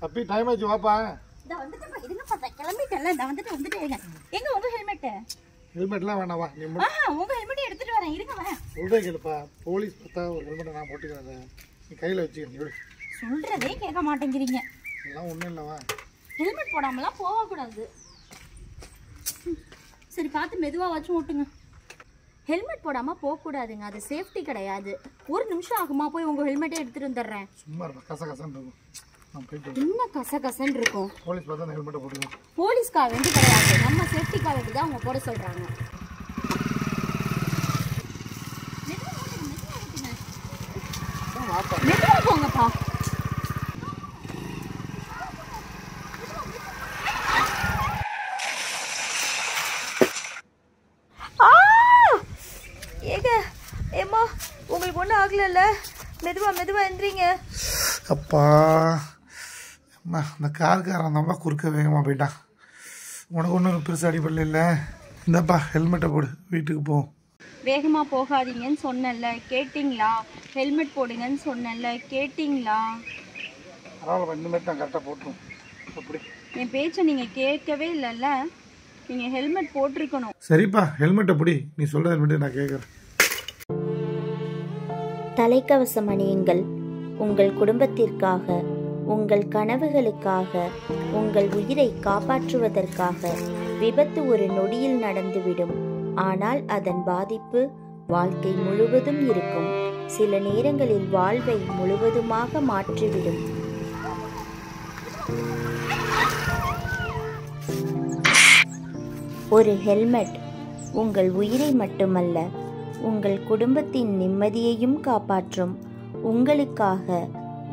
அப்பி time ஆச்சு வாப்பா. இத வந்துட்டேன் இருங்க பாத்தா கிளம்பிட்டேன்ல நான் வந்துட்டேன் எங்க உங்க ஹெல்மெட்? ஹெல்மெட்லாம் வேணாம் வா. நீ உங்க ஹெல்மெட் எடுத்துட்டு வரேன் இருங்க வரேன். சொல்றே கேளுப்பா. போலீஸ் பார்த்தா ஒரு ஹெல்மெட் நான் போட்டுக்கிறேன். நீ கையில வச்சுக்க. விடு. சொல்றதே கேட்க மாட்டேங்கிறீங்க. எல்லாம் ஒண்ணும் இல்ல வா. ஹெல்மெட் போடாமலாம் போக கூடாது. சரி பார்த்து மெதுவா வச்சு ஓட்டுங்க. ஹெல்மெட் போடாம போக கூடாதுங்க. அது சேஃப்டி கிடையாது. ஒரு நிமிஷம் ஆகுமா போய் உங்க ஹெல்மெட்டை எடுத்துட்டு வந்துடுறேன். சும்மா இருப்பா. கசகசன்னு இருக்கும். என்ன கசகசன்னு இருக்கும்? போலீஸ் பார்த்தா ஹெல்மெட் போடுங்க. போலீஸ்க்காக வேண்டி கிடையாது. நம்ம சேஃப்டிக்காக வேண்டி தான் அவங்க போட சொல்றாங்க. மெதுவா போங்கப்பா. ஏங்க ஏம்மா உங்களுக்கு ஒன்றும் ஆகலைல்ல? மெதுவா மெதுவா எந்திரிங்க. அப்பா அம்மா இந்த கார்காரன் தான்ப்பா குறுக்க வேகமாக போயிட்டான். உனக்கு ஒன்றும் பெருசாக அடிப்படல இல்லை. இந்தாப்பா ஹெல்மெட்டை போடு, வீட்டுக்கு போ. வேகமாக போகாதீங்கன்னு சொன்னேன்ல, கேட்டிங்களா? ஹெல்மெட் போடுங்கன்னு சொன்னேன்ல, கேட்டிங்களா? பரவாயில்ல, இனிமேட்டு நான் கரெக்டாக போட்டுரும். அப்படி என் பேச்சை நீங்கள் கேட்கவே இல்லைல்ல. நீங்கள் ஹெல்மெட் போட்டிருக்கணும். சரிப்பா ஹெல்மெட்டை பிடி. நீ சொல்கிற ஹெல்மெட்டை நான் கேட்குறேன். தலைக்கவசம் அணியுங்கள். உங்கள் குடும்பத்திற்காக, உங்கள் கனவுகளுக்காக, உங்கள் உயிரை காப்பாற்றுவதற்காக. விபத்து ஒரு நொடியில் நடந்துவிடும். ஆனால் அதன் பாதிப்பு வாழ்க்கை முழுவதும் இருக்கும். சில நேரங்களில் வாழ்வை முழுவதுமாக மாற்றிவிடும். ஒரு ஹெல்மெட் உங்கள் உயிரை மட்டுமல்ல, உங்கள் குடும்பத்தின் நிம்மதியையும் காப்பாற்றும். உங்களுக்காக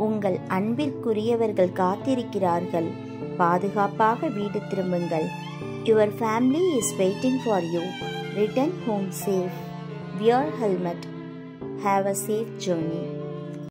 உங்கள் அன்பிற்குரியவர்கள் காத்திருக்கிறார்கள். பாதுகாப்பாக வீடு திரும்புங்கள். Your family is waiting for you. Return home safe. Wear helmet. Have a safe journey.